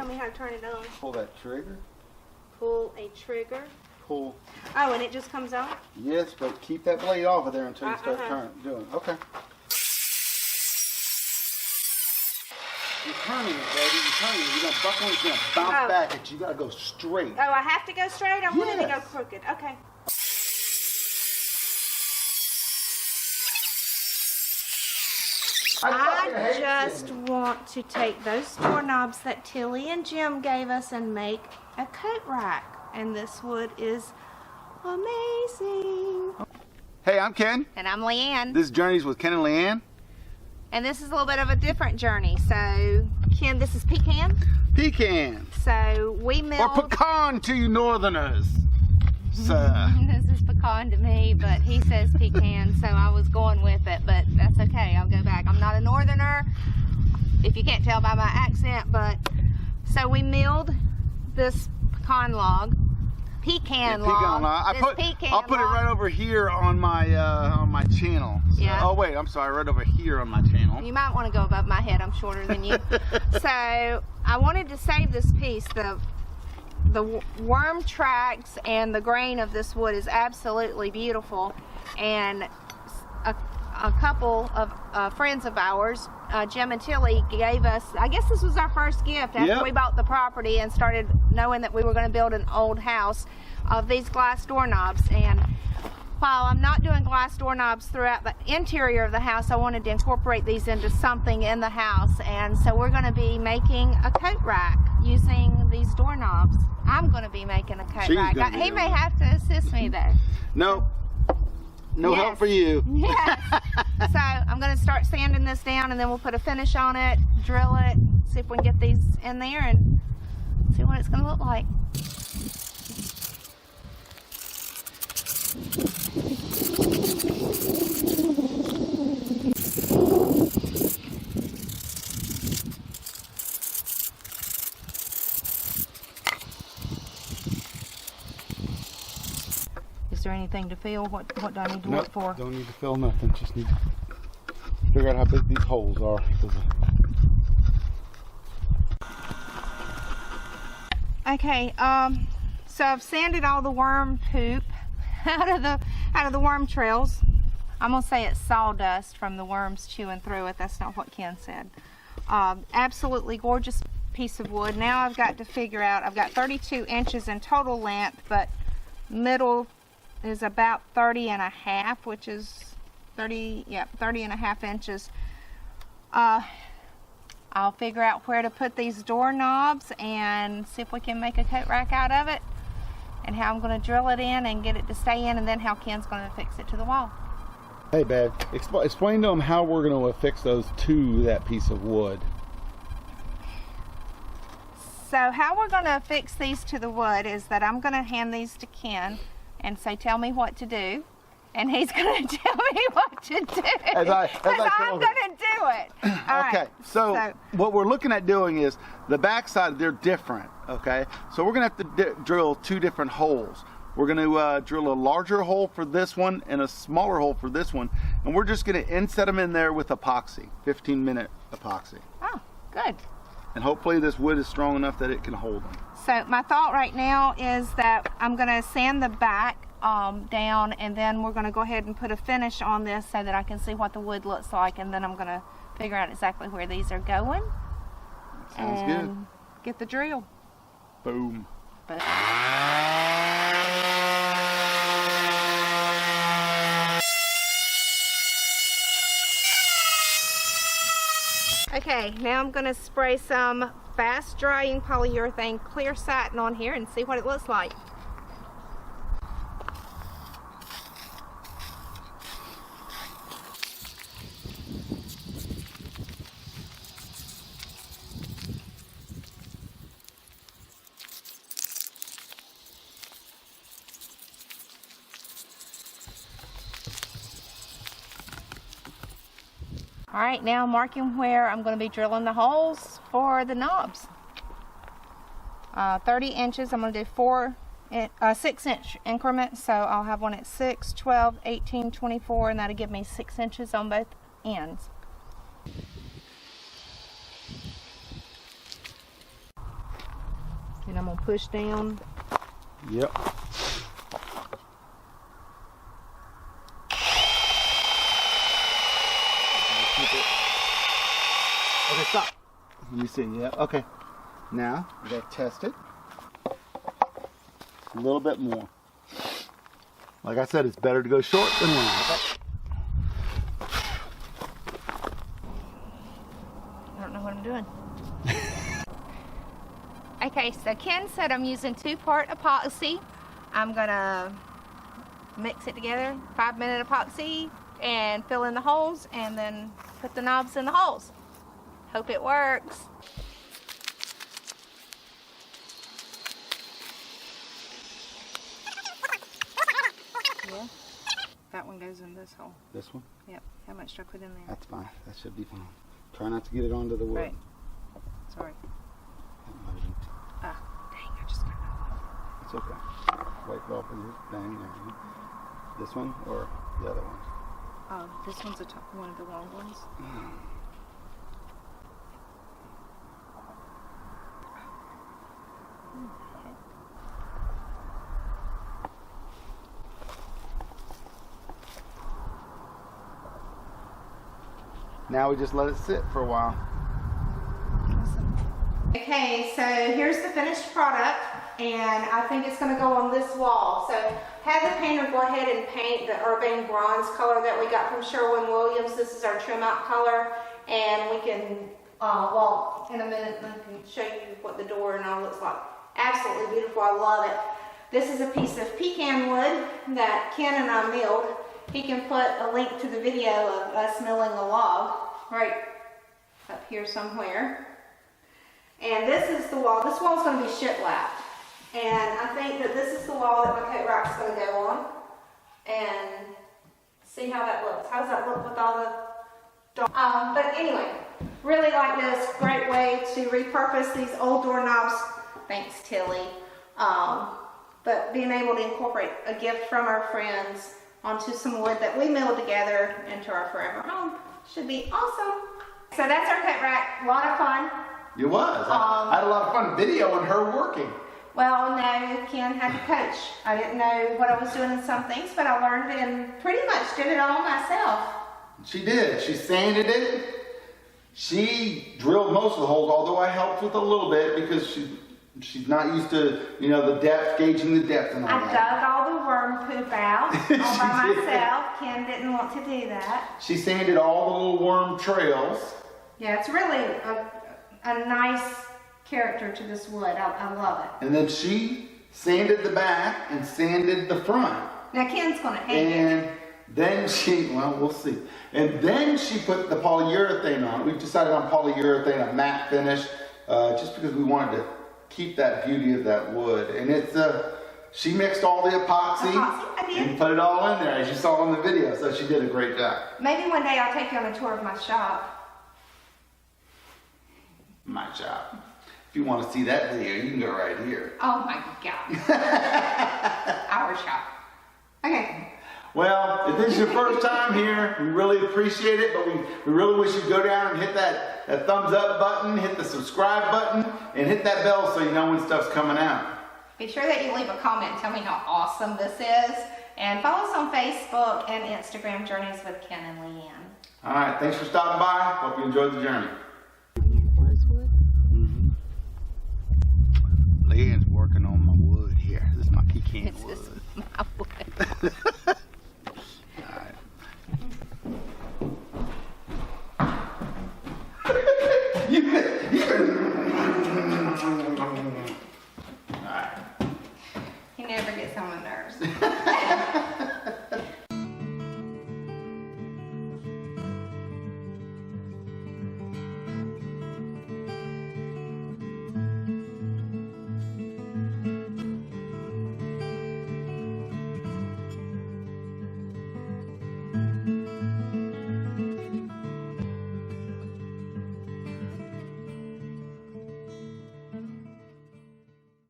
me how to turn it on. Pull that trigger. Pull a trigger. Pull. Oh, and it just comes on? Yes, but keep that blade off of there until you start doing. Okay. You're turning it, baby. You're turning it. You're going to buckle and it's going to bounce back at you. You got to go straight. Oh, I have to go straight? I wanted to go crooked. Okay. I just want to take those doorknobs that Tilly and Jim gave us and make a coat rack. And this wood is amazing. Hey, I'm Ken. And I'm LeighAnn. This is Journeys with Ken and LeighAnn. And this is a little bit of a different journey. So, Ken, this is pecan? Pecan. So, we milled... Or pecan to you northerners, sir. This is pecan to me, but he says pecan, so I was going with it. But that's okay. I'll go back. I'm not a northerner, if you can't tell by my accent. But so we milled this pecan log. Pecan log. I'll put it right over here on my channel. So, yeah. Oh wait, I'm sorry, right over here on my channel. You might want to go above my head. I'm shorter than you. So I wanted to save this piece. The worm tracks and the grain of this wood is absolutely beautiful. And a couple of friends of ours, Jim and Tilly, gave us, I guess this was our first gift after we bought the property and started knowing that we were going to build an old house, of these glass doorknobs. And while I'm not doing glass doorknobs throughout the interior of the house, I wanted to incorporate these into something in the house. And so we're going to be making a coat rack using these doorknobs. I'm going to be making a coat rack. He may have to assist me though. No. No help for you. Yes. So I'm going to start sanding this down and then we'll put a finish on it, drill it, see if we can get these in there and see what it's going to look like. Is there anything to fill? What do I need to look for? Don't need to fill nothing. Just need to figure out how big these holes are. Okay, so I've sanded all the worm poop out of the worm trails. I'm gonna say it's sawdust from the worms chewing through it. That's not what Ken said. Absolutely gorgeous piece of wood. Now I've got to figure out, I've got 32 inches in total length, but middle is about 30 and a half, which is 30 and a half inches. I'll figure out where to put these doorknobs and see if we can make a coat rack out of it, and how I'm going to drill it in and get it to stay in, and then how Ken's going to fix it to the wall. Hey babe, explain to them how we're going to affix those to that piece of wood. So how we're going to fix these to the wood is that I'm going to hand these to Ken and say, tell me what to do. And he's going to tell me what to do. Because I'm going to do it. Okay, so what we're looking at doing is the backside, they're different, okay? So we're going to have to drill two different holes. We're going to drill a larger hole for this one and a smaller hole for this one. And we're just going to inset them in there with epoxy, 15-minute epoxy. Oh, good. And hopefully this wood is strong enough that it can hold them. So my thought right now is that I'm going to sand the back down, and then we're going to go ahead and put a finish on this so that I can see what the wood looks like, and then I'm going to figure out exactly where these are going. Sounds good. Get the drill. Boom. Okay, now I'm going to spray some fast drying polyurethane clear satin on here and see what it looks like. All right, now marking where I'm going to be drilling the holes for the knobs. 30 inches, I'm going to do 6-inch increments, so I'll have one at 6, 12, 18, 24, and that'll give me 6 inches on both ends. gonna push down. Yep. Okay, stop. Let me see. Yeah, okay. Now, we gotta test it. A little bit more. Like I said, it's better to go short than long. I don't know what I'm doing. Okay, so Ken said I'm using 2-part epoxy. I'm gonna mix it together, 5-minute epoxy, and fill in the holes, and then put the knobs in the holes. Hope it works. Yeah, that one goes in this hole. This one? Yep. How much do I put in there? That's fine. That should be fine. Try not to get it onto the wood. Right. Sorry. Ah, dang, I just got it off. It's okay. Wipe it off with your thing. There you go. This one or the other one? This one's one of the long ones. Now we just let it sit for a while. Okay, so here's the finished product, and I think it's going to go on this wall. So have the painter go ahead and paint the urbane bronze color that we got from Sherwin-Williams. This is our trim out color, and we can walk in a minute and I can show you what the door and all looks like. Absolutely beautiful. I love it. This is a piece of pecan wood that Ken and I milled. He can put a link to the video of us milling a log right up here somewhere. And this is the wall. This wall's going to be shiplapped. And I think that this is the wall that my coat rack's going to go on. And see how that looks. How does that look with all the... but anyway, really like this. Great way to repurpose these old doorknobs. Thanks, Tilly. But being able to incorporate a gift from our friends onto some wood that we milled together into our forever home should be awesome. So that's our coat rack. A lot of fun. It was. I had a lot of fun videoing her working. Well, no, Ken had to coach. I didn't know what I was doing in some things, but I learned and pretty much did it all myself. She did. She sanded it. She drilled most of the holes, although I helped with a little bit because she's not used to, you know, the depth, gauging the depth and all I dug all the worm poop out all by myself. Ken didn't want to do that. She sanded all the little worm trails. Yeah, it's really a nice character to this wood. I love it. And then she sanded the back and sanded the front. Now Ken's going to hate it. And then well, we'll see. And then she put the polyurethane on. We've decided on polyurethane, a matte finish, just because we wanted to keep that beauty of that wood. And it's she mixed all the epoxy and put it all in there, as you saw in the video. So she did a great job. Maybe one day I'll take you on a tour of my shop. My shop. If you want to see that video, you can go right here. Oh my God. Our shop. Okay. Well, if this is your first time here, we really appreciate it, but we really wish you'd go down and hit that thumbs up button, hit the subscribe button, and hit that bell so you know when stuff's coming out. Be sure that you leave a comment and tell me how awesome this is. And follow us on Facebook and Instagram, Journeys with Ken and LeighAnn. All right, thanks for stopping by. Hope you enjoyed the journey. LeighAnn's working on my wood here. This is my pecan wood. This is my wood.